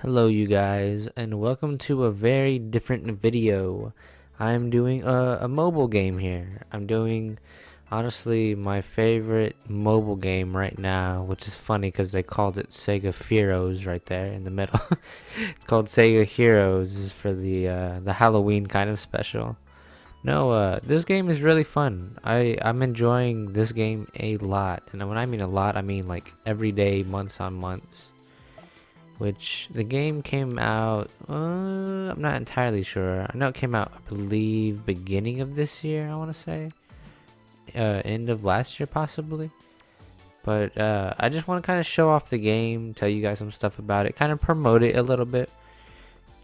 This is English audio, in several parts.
Hello you guys, and welcome to a very different video. I'm doing a mobile game here. I'm doing honestly my favorite mobile game right now, which is funny because they called it Sega Heroes right there in the middle. It's called Sega Heroes. This is for the Halloween kind of special. No, this game is really fun. I'm enjoying this game a lot, and when I mean a lot, I mean like every day, months on months. Which the game came out, I'm not entirely sure. I know it came out, I believe, beginning of this year, I want to say. End of last year, possibly. But I just want to kind of show off the game, tell you guys some stuff about it, kind of promote it a little bit.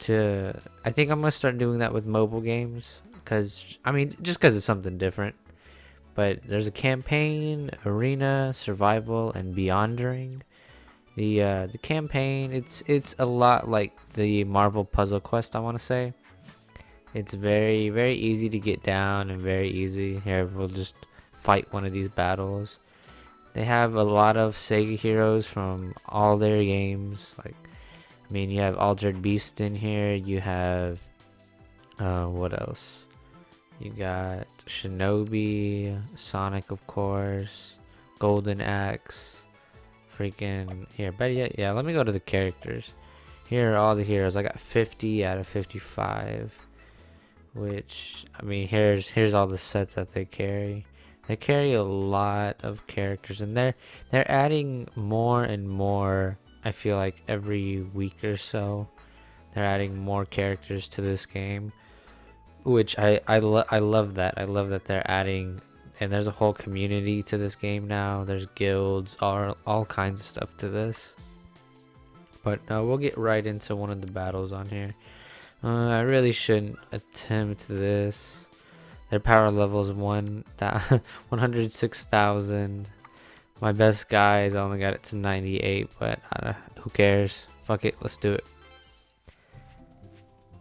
I think I'm going to start doing that with mobile games. Just because it's something different. But there's a campaign, arena, survival, and beyonding. The campaign, it's a lot like the Marvel Puzzle Quest, I want to say. It's very easy to get down and very easy. Here, we'll just fight one of these battles. They have a lot of Sega heroes from all their games. You have Altered Beast in here. You have what else? You got Shinobi, Sonic, of course, Golden Axe. Freaking here, better yet, yeah, let me go to the characters. Here are all the heroes. I got 50 out of 55, which here's all the sets that they carry. They carry a lot of characters, and they're adding more and more. I feel like every week or so they're adding more characters to this game, which I love that. I love that they're adding, and there's a whole community to this game now. There's guilds, all kinds of stuff to this. But we'll get right into one of the battles on here. I really shouldn't attempt this. Their power level is 106,000. My best guys, I only got it to 98, but who cares? Fuck it, let's do it.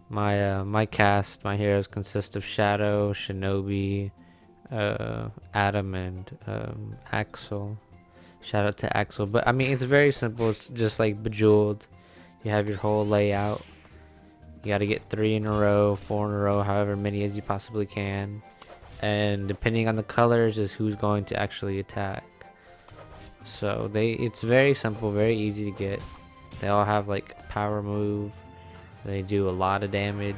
My cast, my heroes consist of Shadow, Shinobi, Adam, and Axel. Shout out to Axel. But it's very simple. It's just like Bejeweled. You have your whole layout. You got to get 3 in a row, 4 in a row, however many as you possibly can. And depending on the colors is who's going to actually attack. So it's very simple, very easy to get. They all have like power move. They do a lot of damage.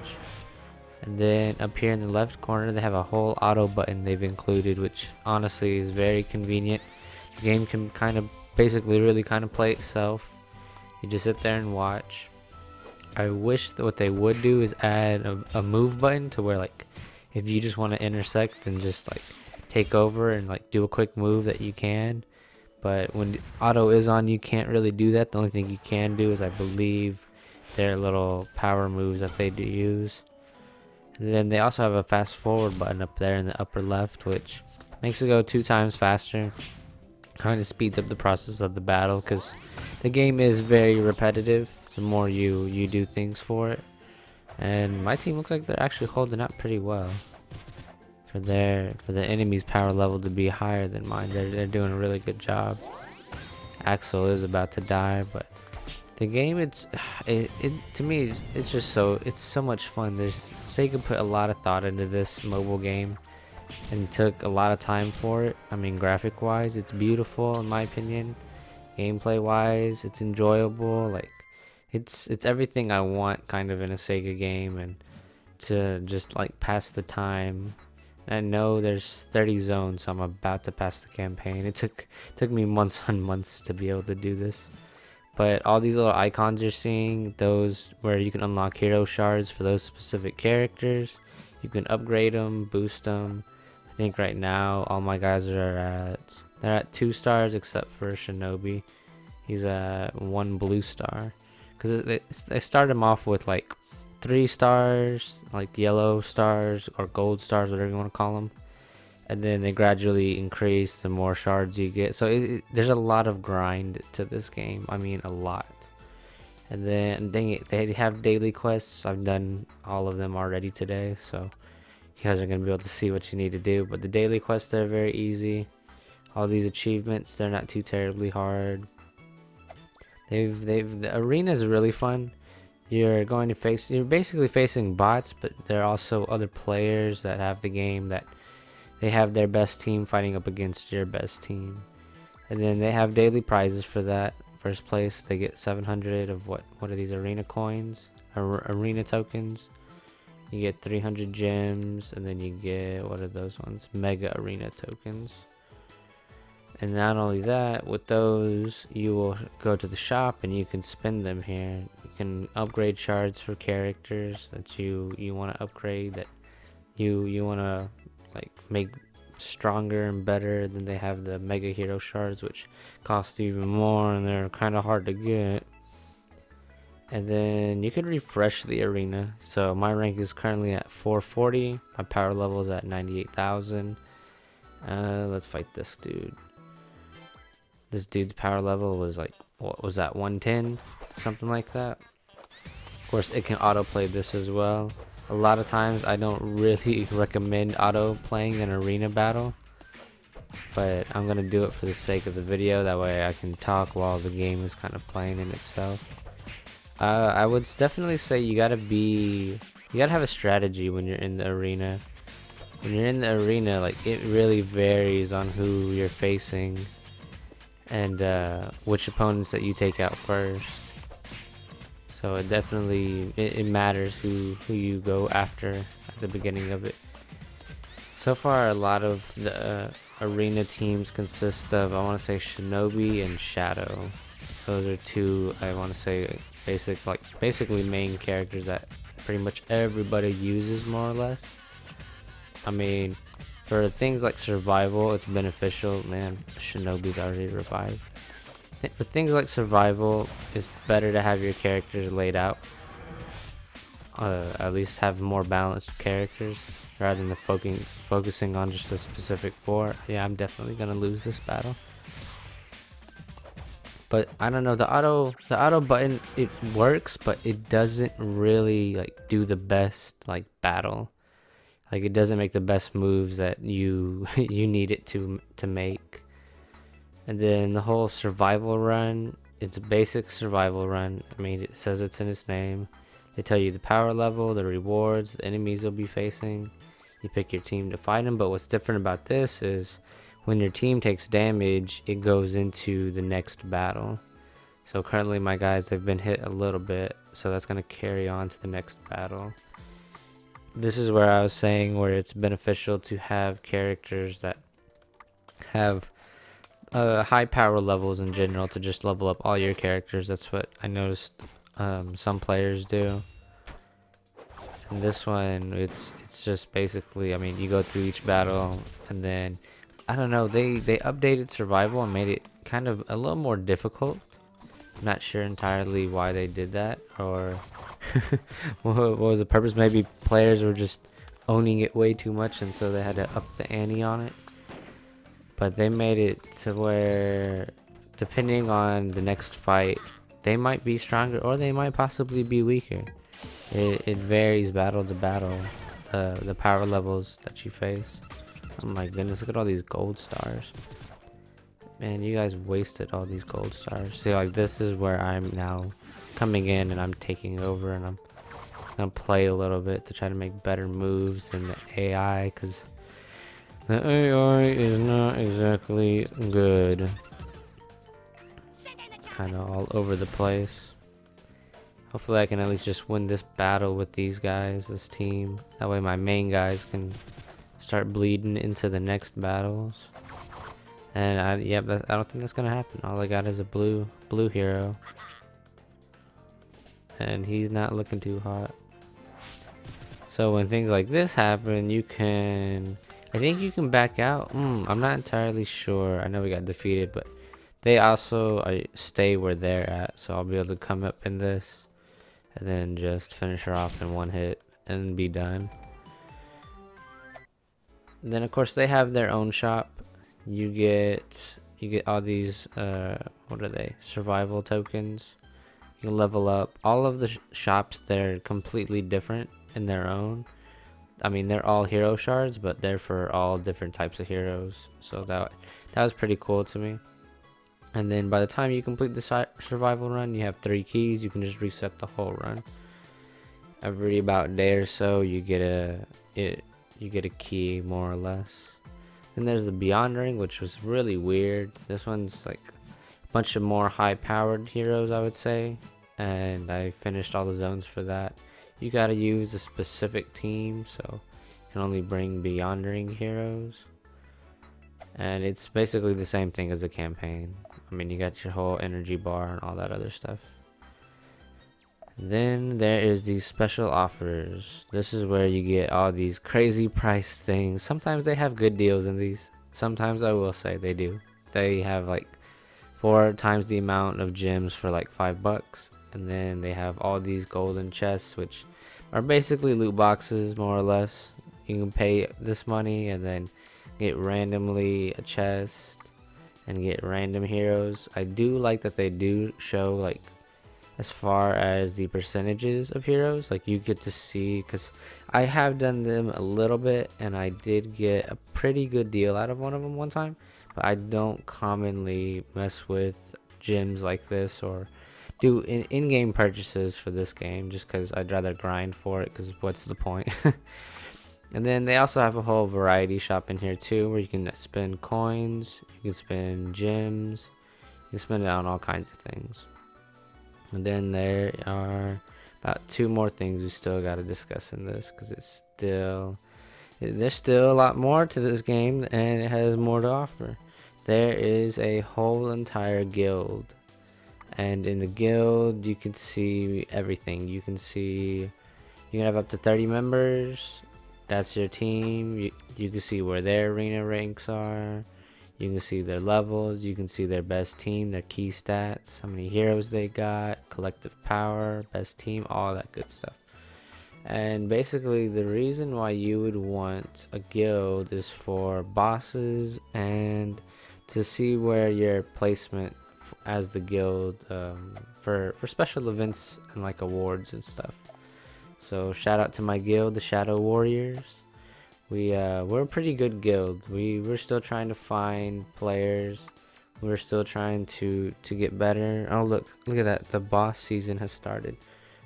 And then up here in the left corner, they have a whole auto button they've included, which honestly is very convenient. The game can really play itself. You just sit there and watch. I wish that what they would do is add a move button to where, like, if you just want to intersect and just like take over and like do a quick move, that you can. But when auto is on, you can't really do that. The only thing you can do is, I believe, their little power moves that they do use. And then they also have a fast forward button up there in the upper left, which makes it go 2 times faster. Kind of speeds up the process of the battle, because the game is very repetitive the more you do things for it. And my team looks like they're actually holding up pretty well for the enemy's power level to be higher than mine. They're doing a really good job. Axel is about to die, but the game, to me, it's just so much fun. Sega put a lot of thought into this mobile game and took a lot of time for it. Graphic wise, it's beautiful in my opinion. Gameplay wise, it's enjoyable. Like, it's everything I want kind of in a Sega game, and to just like pass the time. I know there's 30 zones, so I'm about to pass the campaign. It took me months on months to be able to do this. But all these little icons you're seeing, those where you can unlock hero shards for those specific characters. You can upgrade them, boost them. I think right now all my guys they're at 2 stars except for Shinobi. He's at 1 blue star. Because they start him off with like 3 stars, like yellow stars or gold stars, whatever you want to call them. And then they gradually increase the more shards you get. So there's a lot of grind to this game. A lot. And then they have daily quests. I've done all of them already today, so you guys are going to be able to see what you need to do. But the daily quests, they're very easy. All these achievements, they're not too terribly hard. The arena is really fun. you're going to face, you're basically facing bots, but there are also other players that have the game that they have their best team fighting up against your best team. And then they have daily prizes for that. First place, they get 700 of what are these, arena coins, arena tokens. You get 300 gems, and then you get, what are those ones, mega arena tokens. And not only that, with those you will go to the shop and you can spend them here. You can upgrade shards for characters that you want to upgrade, that you want to like make stronger and better. Then they have the mega hero shards, which cost even more, and they're kind of hard to get. And then you can refresh the arena. So my rank is currently at 440. My power level is at 98,000. Let's fight this dude. This dude's power level was like, what was that, 110? Something like that. Of course, it can autoplay this as well. A lot of times I don't really recommend auto playing an arena battle, but I'm gonna do it for the sake of the video. That way I can talk while the game is kind of playing in itself. I would definitely say you gotta have a strategy when you're in the arena. When you're in the arena, like, it really varies on who you're facing and which opponents that you take out first. So it definitely it matters who you go after at the beginning of it. So far, a lot of the arena teams consist of, I want to say, Shinobi and Shadow. Those are two, I want to say, basically main characters that pretty much everybody uses, more or less. I mean, for things like survival, it's beneficial. Man, Shinobi's already revived. For things like survival, it's better to have your characters laid out. At least have more balanced characters rather than focusing on just a specific four. Yeah, I'm definitely gonna lose this battle. But I don't know, the auto button, it works, but it doesn't really like do the best like battle. Like, it doesn't make the best moves that you you need it to make. And then the whole survival run, it's a basic survival run. I mean, it says it's in its name. They tell you the power level, the rewards, the enemies you'll be facing. You pick your team to fight them. But what's different about this is when your team takes damage, it goes into the next battle. So currently my guys have been hit a little bit, so that's going to carry on to the next battle. This is where I was saying where it's beneficial to have characters that have high power levels in general, to just level up all your characters. That's what I noticed some players do. And this one, it's just basically, I mean, you go through each battle, and then I don't know, they updated survival and made it kind of a little more difficult. I'm not sure entirely why they did that, or what was the purpose. Maybe players were just owning it way too much, and so they had to up the ante on it. But they made it to where, depending on the next fight, they might be stronger or they might possibly be weaker. It varies battle to battle, the power levels that you face. Oh my goodness, look at all these gold stars. Man, you guys wasted all these gold stars. See, like, this is where I'm now coming in and I'm taking over, and I'm gonna play a little bit to try to make better moves than the AI, because the AI is not exactly good. It's kind of all over the place. Hopefully I can at least just win this battle with these guys, this team. That way my main guys can start bleeding into the next battles. And I don't think that's gonna happen. All I got is a blue hero, and he's not looking too hot. So when things like this happen, I think you can back out. I'm not entirely sure. I know we got defeated, but they also stay where they're at, so I'll be able to come up in this and then just finish her off in one hit and be done. And then of course they have their own shop. You get all these what are they, survival tokens. You can level up. All of the shops, they're completely different in their own. I mean, they're all hero shards, but they're for all different types of heroes. So that was pretty cool to me. And then by the time you complete the survival run, you have 3 keys. You can just reset the whole run. Every about day or so, you get a key, more or less. Then there's the Beyond Ring, which was really weird. This one's like a bunch of more high-powered heroes, I would say. And I finished all the zones for that. You gotta use a specific team, so you can only bring Beyond Ring heroes. And it's basically the same thing as the campaign. I mean, you got your whole energy bar and all that other stuff. Then there is these special offers. This is where you get all these crazy price things. Sometimes they have good deals in these. Sometimes I will say they do. They have like 4 times the amount of gems for like $5. And then they have all these golden chests, which are basically loot boxes, more or less. You can pay this money and then get randomly a chest and get random heroes. I do like that they do show like as far as the percentages of heroes, like you get to see, because I have done them a little bit and I did get a pretty good deal out of one of them one time, but I don't commonly mess with gems like this or do in-game purchases for this game, just because I'd rather grind for it, because what's the point? And then they also have a whole variety shop in here too, where you can spend coins, you can spend gems, you can spend it on all kinds of things. And then there are about 2 more things we still got to discuss in this, because there's still a lot more to this game and it has more to offer. There is a whole entire guild, and in the guild you can see everything. You can have up to 30 members. That's your team. You can see where their arena ranks are. You can see their levels. You can see their best team, their key stats, how many heroes they got, collective power, best team, all that good stuff. And basically the reason why you would want a guild is for bosses and to see where your placement as the guild for special events and like awards and stuff. So shout out to my guild, the Shadow Warriors. We're a pretty good guild. We're still trying to find players. We're still trying to get better. Oh look at that, the boss season has started.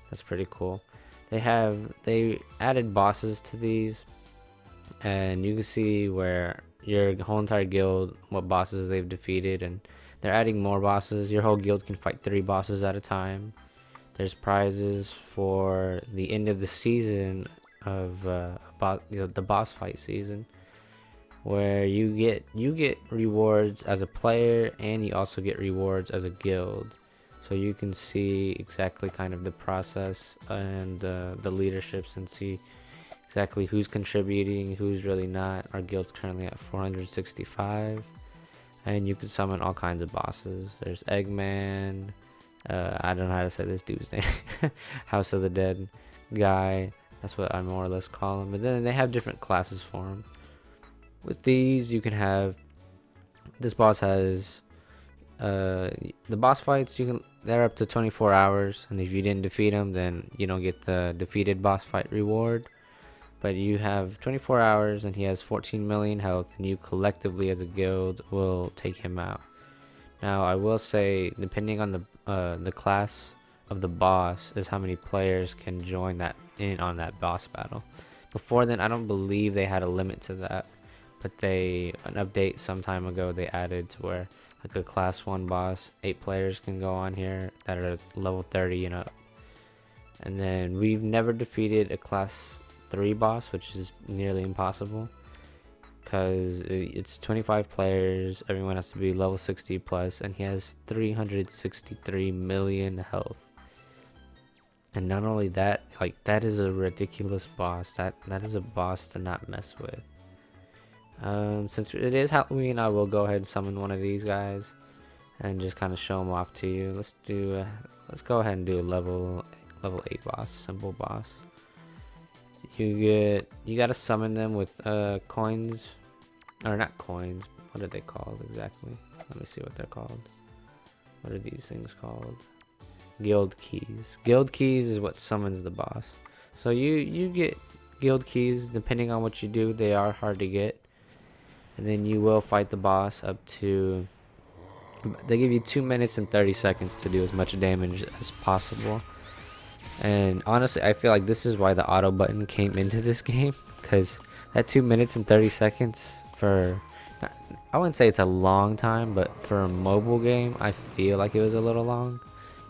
That's pretty cool. They added bosses to these, and you can see where your whole entire guild, what bosses they've defeated, and they're adding more bosses. Your whole guild can fight 3 bosses at a time. There's prizes for the end of the season of the boss fight season, where you get rewards as a player, and you also get rewards as a guild. So you can see exactly kind of the process and the leaderships, and see exactly who's contributing, who's really not. Our guild's currently at 465, and you can summon all kinds of bosses. There's Eggman. I don't know how to say this dude's name. House of the Dead guy. That's what I more or less call him. But then they have different classes for him. With these, you can have. This boss has. The boss fights, they're up to 24 hours, and if you didn't defeat them, then you don't get the defeated boss fight reward. But you have 24 hours, and he has 14 million health, and you collectively as a guild will take him out. Now I will say, depending on the class of the boss is how many players can join on that boss battle. Before then, I don't believe they had a limit to that, but an update some time ago they added to where like a class 1 boss, 8 players can go on here that are level 30 and up. And then we've never defeated a class 3 boss, which is nearly impossible, because it's 25 players, everyone has to be level 60 plus, and he has 363 million health. And not only that, like, that is a ridiculous boss. That is a boss to not mess with. Since it is Halloween, I will go ahead and summon one of these guys and just kind of show them off to you. Let's go ahead and do a level 8 boss, simple boss. You gotta summon them with coins, or not coins, what are they called exactly? Let me see what they're called. What are these things called? Guild keys. Guild keys is what summons the boss. So you get guild keys depending on what you do. They are hard to get, and then you will fight the boss up to they give you 2 minutes and 30 seconds to do as much damage as possible. And honestly, I feel like this is why the auto button came into this game, because that 2 minutes and 30 seconds for, I wouldn't say it's a long time, but for a mobile game, I feel like it was a little long.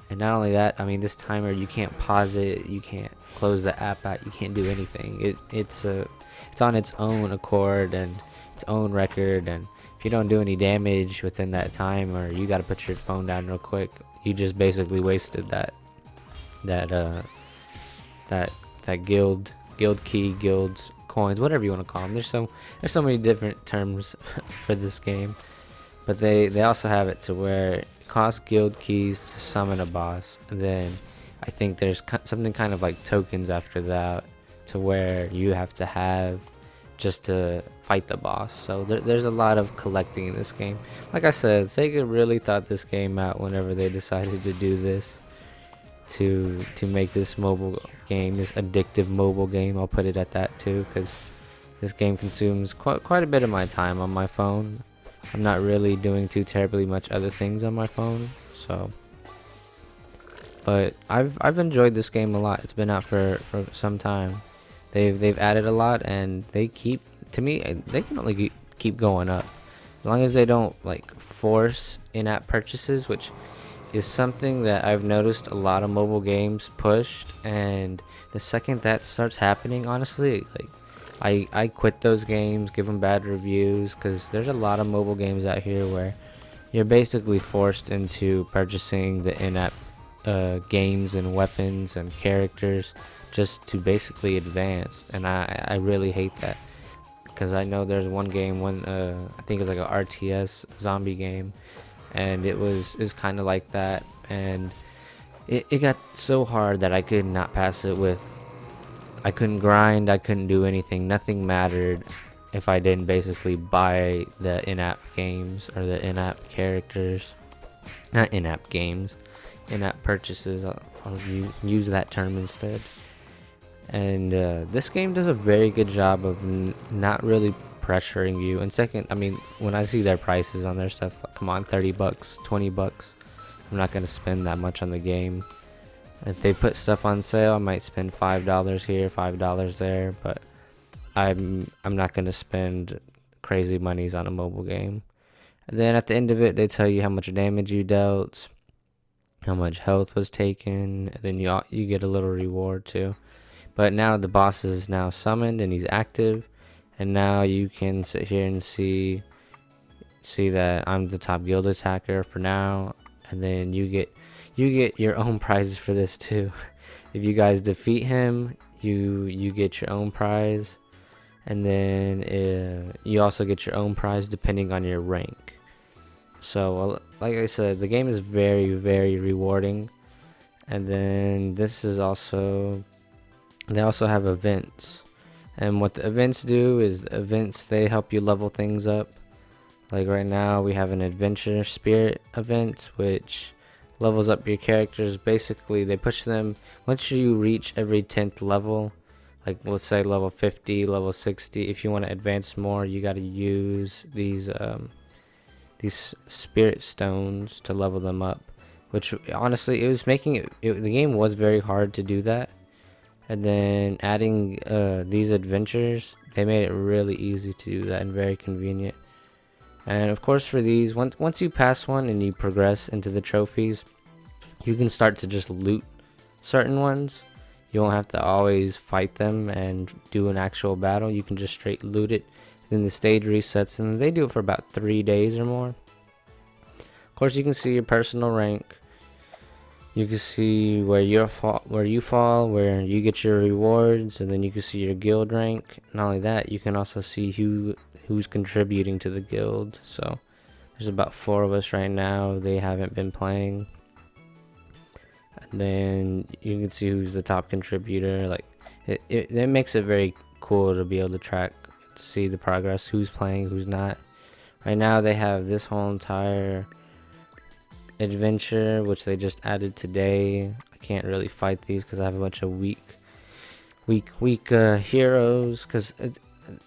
And not only that, I mean, this timer, you can't pause it, you can't close the app out, you can't do anything. It's on its own accord and its own record, and if you don't do any damage within that time, or you got to put your phone down real quick, you just basically wasted that guild key, guilds, coins, whatever you want to call them. There's so many different terms for this game, but they also have it to where it costs guild keys to summon a boss, and then I think there's something kind of like tokens after that, to where you have to have just to fight the boss. So there's a lot of collecting in this game. Like I said, Sega really thought this game out whenever they decided to do this, to make this mobile game, this addictive mobile game. I'll put it at that too, because this game consumes quite a bit of my time on my phone. I'm not really doing too terribly much other things on my phone, so. But I've enjoyed this game a lot. It's been out for some time. They've added a lot, and they keep, to me, they can only keep going up, as long as they don't like force in-app purchases, which is something that I've noticed a lot of mobile games pushed. And the second that starts happening, honestly, like I quit those games, give them bad reviews, because there's a lot of mobile games out here where you're basically forced into purchasing the in-app games and weapons and characters just to basically advance, and I really hate that, because I know there's one game, I think it was like a RTS zombie game, and it was kind of like that, and it got so hard that I could not pass it with. I couldn't grind, I couldn't do anything, nothing mattered if I didn't basically buy the in-app games or the in-app characters. Not in-app games, in-app purchases. I'll use that term instead. And this game does a very good job of not really pressuring you. And second, I mean, when I see their prices on their stuff, like, come on, 30 bucks, 20 bucks, I'm not going to spend that much on the game. If they put stuff on sale, I might spend $5 here, $5 there, but I'm not going to spend crazy monies on a mobile game. And then at the end of it, they tell you how much damage you dealt, how much health was taken, and then you get a little reward too. But now the boss is now summoned and he's active, and now you can sit here and see that I'm the top guild attacker for now, and then you get your own prizes for this too. If you guys defeat him, you get your own prize, and then you also get your own prize depending on your rank. So like I said, the game is very, very rewarding. And then this is also, they also have events, and what the events do is they help you level things up. Like right now we have an adventure spirit event, which levels up your characters. Basically they push them once you reach every 10th level, like let's say level 50, level 60. If you want to advance more, you got to use these spirit stones to level them up, which honestly it was making the game was very hard to do that. And then adding these adventures, they made it really easy to do that and very convenient. And of course for these, once you pass one and you progress into the trophies, you can start to just loot certain ones. You won't have to always fight them and do an actual battle. You can just straight loot it. Then the stage resets, and they do it for about 3 days or more. Of course you can see your personal rank. You can see where you fall, where you get your rewards, and then you can see your guild rank. Not only that, you can also see who's contributing to the guild. So there's about 4 of us right now. They haven't been playing. And then you can see who's the top contributor. Like it makes it very cool to be able to track, to see the progress, who's playing, who's not. Right now they have this whole entire adventure, which they just added today. I can't really fight these because I have a bunch of weak heroes, because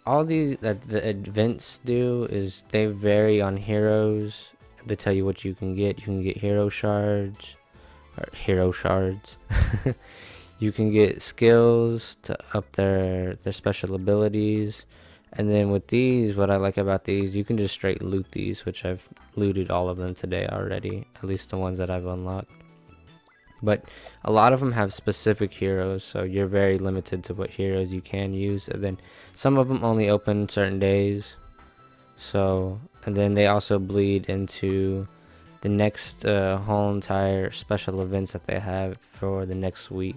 all these that the events do is they vary on heroes, they tell you what you can get. You can get hero shards, or hero shards. You can get skills to up their special abilities. And then with these, what I like about these, you can just straight loot these, which I've looted all of them today already, at least the ones that I've unlocked. But a lot of them have specific heroes, so you're very limited to what heroes you can use. And then some of them only open certain days. So, and then they also bleed into the next whole entire special events that they have for the next week.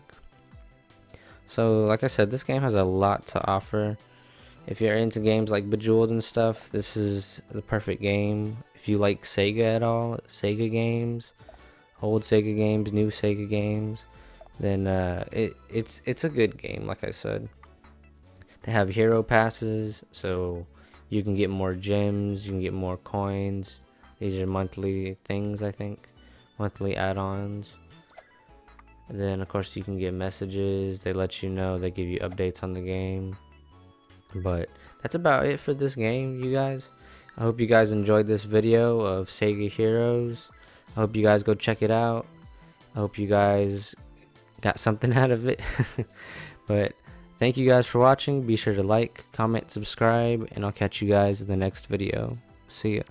So, like I said, this game has a lot to offer. If you're into games like Bejeweled and stuff, this is the perfect game. If you like Sega at all, Sega games, old Sega games, new Sega games, then it's a good game. Like I said, they have hero passes, so you can get more gems, you can get more coins. These are monthly things, I think, monthly add-ons. And then of course you can get messages. They let you know, they give you updates on the game. But that's about it for this game, you guys. I hope you guys enjoyed this video of Sega Heroes. I hope you guys go check it out. I hope you guys got something out of it. But thank you guys for watching. Be sure to like, comment, subscribe, and I'll catch you guys in the next video. See ya.